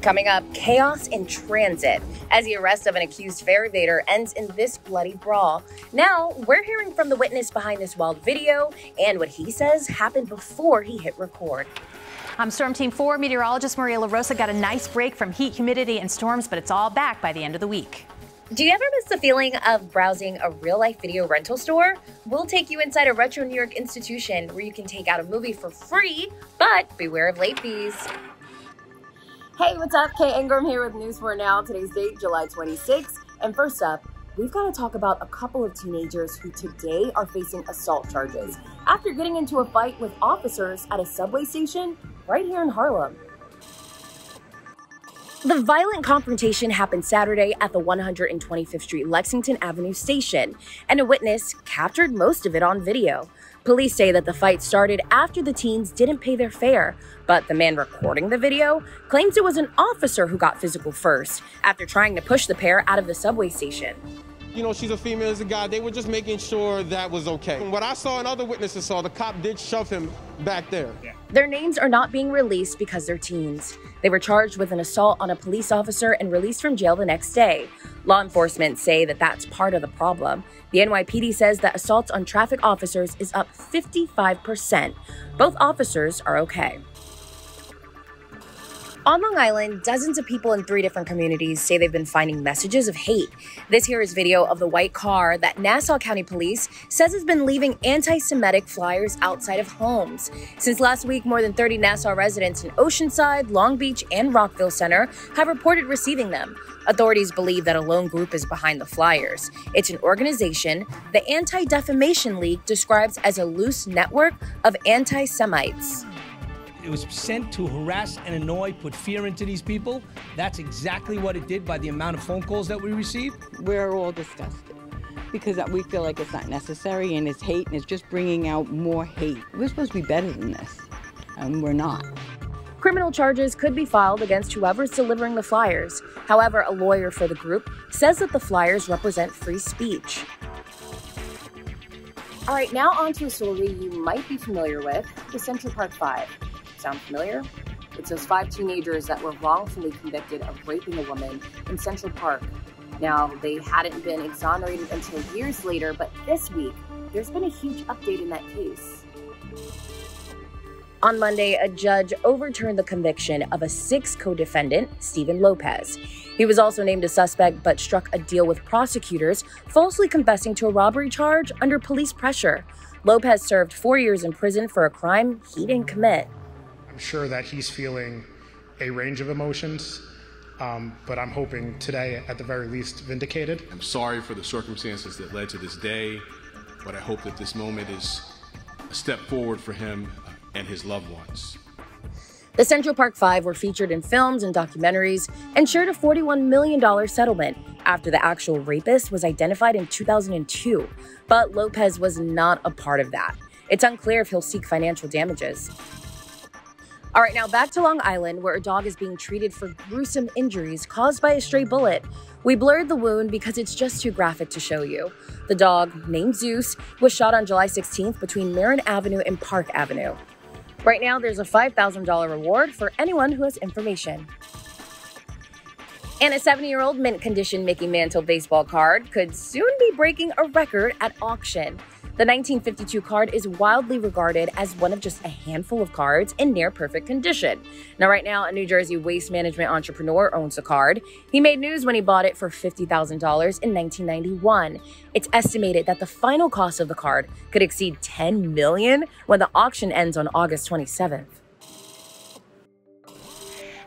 Coming up, chaos in transit as the arrest of an accused fare evader ends in this bloody brawl. Now, we're hearing from the witness behind this wild video and what he says happened before he hit record. I'm Storm Team 4 meteorologist Maria LaRosa. Got a nice break from heat, humidity, and storms, but it's all back by the end of the week. Do you ever miss the feeling of browsing a real-life video rental store? We'll take you inside a retro New York institution where you can take out a movie for free, but beware of late fees. Hey, what's up? Kay Ingram here with News 4 Now. Today's date, July 26th. And first up, we've got to talk about a couple of teenagers who today are facing assault charges after getting into a fight with officers at a subway station right here in Harlem. The violent confrontation happened Saturday at the 125th Street Lexington Avenue station, and a witness captured most of it on video. Police say that the fight started after the teens didn't pay their fare, but the man recording the video claims it was an officer who got physical first after trying to push the pair out of the subway station. You know, she's a female, as a guy. They were just making sure that was okay. From what I saw and other witnesses saw, the cop did shove him back there. Their names are not being released because they're teens. They were charged with an assault on a police officer and released from jail the next day. Law enforcement say that that's part of the problem. The NYPD says that assaults on traffic officers is up 55%. Both officers are okay. On Long Island, dozens of people in 3 different communities say they've been finding messages of hate. This here is video of the white car that Nassau County Police says has been leaving anti-Semitic flyers outside of homes. Since last week, more than 30 Nassau residents in Oceanside, Long Beach, and Rockville Center have reported receiving them. Authorities believe that a lone group is behind the flyers. It's an organization the Anti-Defamation League describes as a loose network of anti-Semites. It was sent to harass and annoy, put fear into these people. That's exactly what it did by the amount of phone calls that we received. We're all disgusted because we feel like it's not necessary and it's hate and it's just bringing out more hate. We're supposed to be better than this, and we're not. Criminal charges could be filed against whoever's delivering the flyers. However, a lawyer for the group says that the flyers represent free speech. All right, now on to a story you might be familiar with, the Central Park 5. Sound familiar? It's those 5 teenagers that were wrongfully convicted of raping a woman in Central Park. Now, they hadn't been exonerated until years later, but this week, there's been a huge update in that case. On Monday, a judge overturned the conviction of a 6th co-defendant, Stephen Lopez. He was also named a suspect but struck a deal with prosecutors, falsely confessing to a robbery charge under police pressure. Lopez served 4 years in prison for a crime he didn't commit. I'm sure that he's feeling a range of emotions, but I'm hoping today, at the very least, vindicated. I'm sorry for the circumstances that led to this day, but I hope that this moment is a step forward for him and his loved ones. The Central Park 5 were featured in films and documentaries and shared a $41 million settlement after the actual rapist was identified in 2002. But Lopez was not a part of that. It's unclear if he'll seek financial damages. All right, now back to Long Island, where a dog is being treated for gruesome injuries caused by a stray bullet. We blurred the wound because it's just too graphic to show you. The dog, named Zeus, was shot on July 16th between Marin Avenue and Park Avenue. Right now, there's a $5,000 reward for anyone who has information. And a 70-year-old mint condition Mickey Mantle baseball card could soon be breaking a record at auction. The 1952 card is wildly regarded as one of just a handful of cards in near-perfect condition. Now, right now, a New Jersey waste management entrepreneur owns the card. He made news when he bought it for $50,000 in 1991. It's estimated that the final cost of the card could exceed $10 million when the auction ends on August 27th.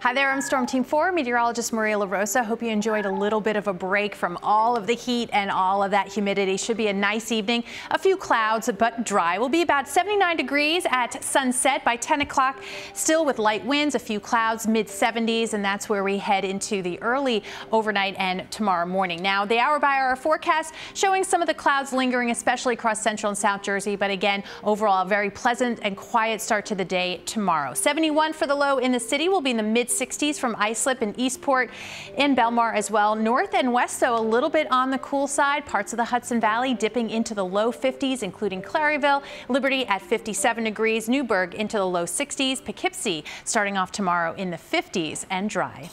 Hi there, I'm Storm Team 4 meteorologist Maria LaRosa. Hope you enjoyed a little bit of a break from all of the heat and all of that humidity. Should be a nice evening. A few clouds, but dry. Will be about 79 degrees at sunset by 10 o'clock. Still with light winds, a few clouds, mid-70s, and that's where we head into the early overnight and tomorrow morning. Now, the hour-by-hour forecast showing some of the clouds lingering, especially across central and south Jersey. But again, overall, a very pleasant and quiet start to the day tomorrow. 71 for the low in the city. Will be in the mid mid-60s from ice slip in Eastport, in Belmar as well. North and west, though, a little bit on the cool side. Parts of the Hudson Valley dipping into the low 50s, including Claryville, Liberty at 57 degrees, Newburgh into the low 60s, Poughkeepsie starting off tomorrow in the 50s and dry.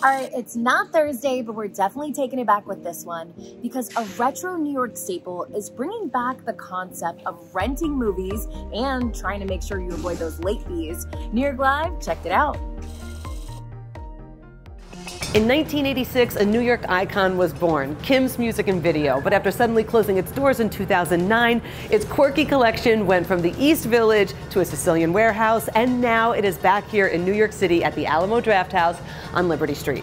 All right, it's not Thursday, but we're definitely taking it back with this one because a retro New York staple is bringing back the concept of renting movies and trying to make sure you avoid those late fees. New York Live checked it out. In 1986, a New York icon was born, Kim's Music and Video. But after suddenly closing its doors in 2009, its quirky collection went from the East Village to a Sicilian warehouse, and now it is back here in New York City at the Alamo Drafthouse on Liberty Street.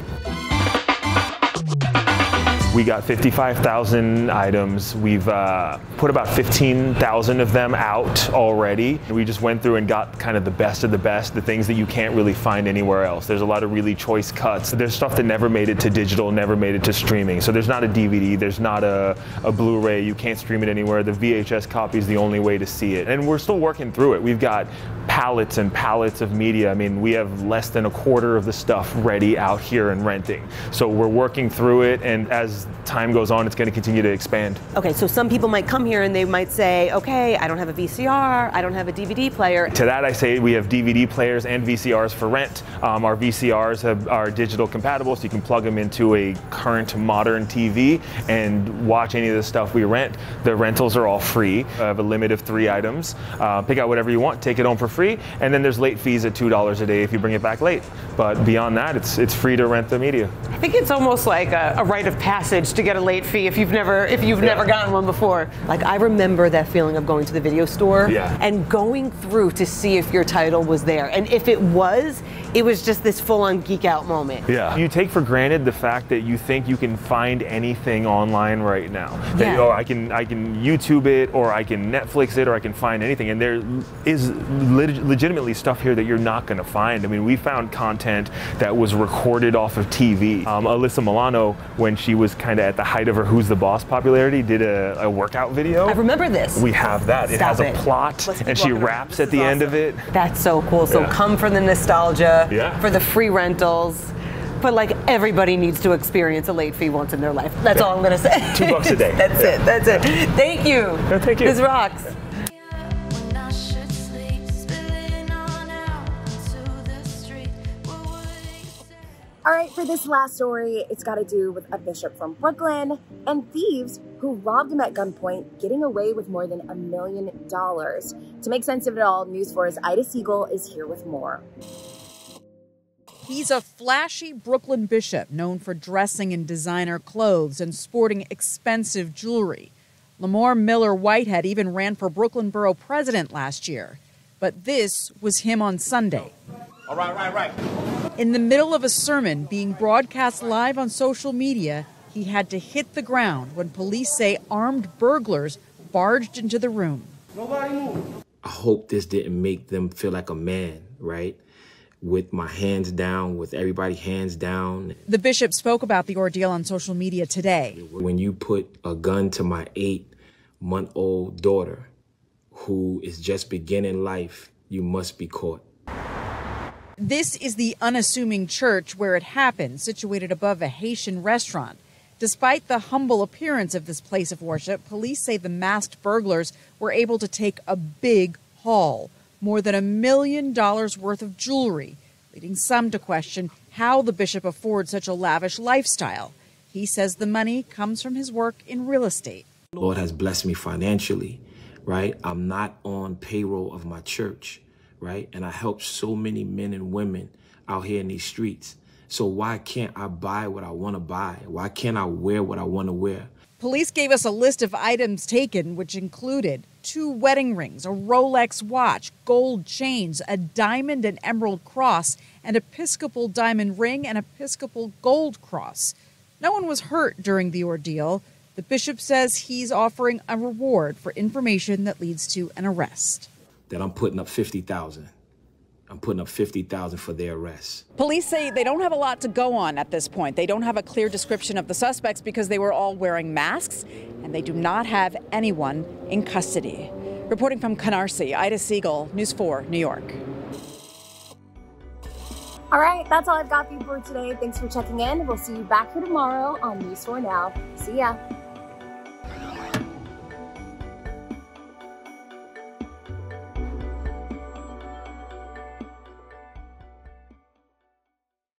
We got 55,000 items. We've put about 15,000 of them out already. We just went through and got kind of the best of the best, the things that you can't really find anywhere else. There's a lot of really choice cuts. There's stuff that never made it to digital, never made it to streaming. So there's not a DVD, there's not a Blu-ray, you can't stream it anywhere. The VHS copy is the only way to see it. And we're still working through it. We've got pallets and pallets of media. I mean, we have less than a quarter of the stuff ready out here and renting. So we're working through it, and as time goes on, it's going to continue to expand. Okay, so some people might come here and they might say, okay, I don't have a VCR, I don't have a DVD player. To that I say we have DVD players and VCRs for rent. Our VCRs are digital compatible, so you can plug them into a current modern TV and watch any of the stuff we rent. The rentals are all free. I have a limit of 3 items. Pick out whatever you want, take it home for free, and then there's late fees at $2 a day if you bring it back late. But beyond that, it's free to rent the media. I think it's almost like a rite of passage to get a late fee if you've never gotten one before. Like, I remember that feeling of going to the video store and going through to see if your title was there, and if it was just this full-on geek out moment. Yeah. You take for granted the fact that you think you can find anything online right now. That, oh, I can YouTube it, or I can Netflix it, or I can find anything, and there is legitimately stuff here that you're not going to find. I mean, we found content that was recorded off of TV. Alyssa Milano, when she was kind of at the height of her Who's the Boss popularity, did a workout video. I remember this. We have that. It has a plot, and she raps at the end of it. That's so cool. So come for the nostalgia, for the free rentals. But like, everybody needs to experience a late fee once in their life. That's all I'm going to say. $2 a day. That's it. Thank you. No, thank you. This rocks. All right, for this last story, it's got to do with a bishop from Brooklyn and thieves who robbed him at gunpoint, getting away with more than $1 million. To make sense of it all, News 4's Ida Siegel is here with more. He's a flashy Brooklyn bishop known for dressing in designer clothes and sporting expensive jewelry. Lamor Miller-Whitehead even ran for Brooklyn Borough president last year. But this was him on Sunday. All right. In the middle of a sermon being broadcast live on social media, he had to hit the ground when police say armed burglars barged into the room. Nobody move. I hope this didn't make them feel like a man, right? With my hands down, with everybody hands down. The bishop spoke about the ordeal on social media today. When you put a gun to my 8-month-old daughter who is just beginning life, you must be caught. This is the unassuming church where it happened, situated above a Haitian restaurant. Despite the humble appearance of this place of worship, police say the masked burglars were able to take a big haul, more than $1 million worth of jewelry, leading some to question how the bishop affords such a lavish lifestyle. He says the money comes from his work in real estate. The Lord has blessed me financially, right? I'm not on payroll of my church, right? And I help so many men and women out here in these streets. So why can't I buy what I want to buy? Why can't I wear what I want to wear? Police gave us a list of items taken, which included 2 wedding rings, a Rolex watch, gold chains, a diamond and emerald cross, an Episcopal diamond ring, and Episcopal gold cross. No one was hurt during the ordeal. The bishop says he's offering a reward for information that leads to an arrest. That I'm putting up $50,000. I'm putting up $50,000 for their arrest. Police say they don't have a lot to go on at this point. They don't have a clear description of the suspects because they were all wearing masks, and they do not have anyone in custody. Reporting from Canarsie, Ida Siegel, News 4, New York. All right, that's all I've got for you for today. Thanks for checking in. We'll see you back here tomorrow on News 4 Now. See ya.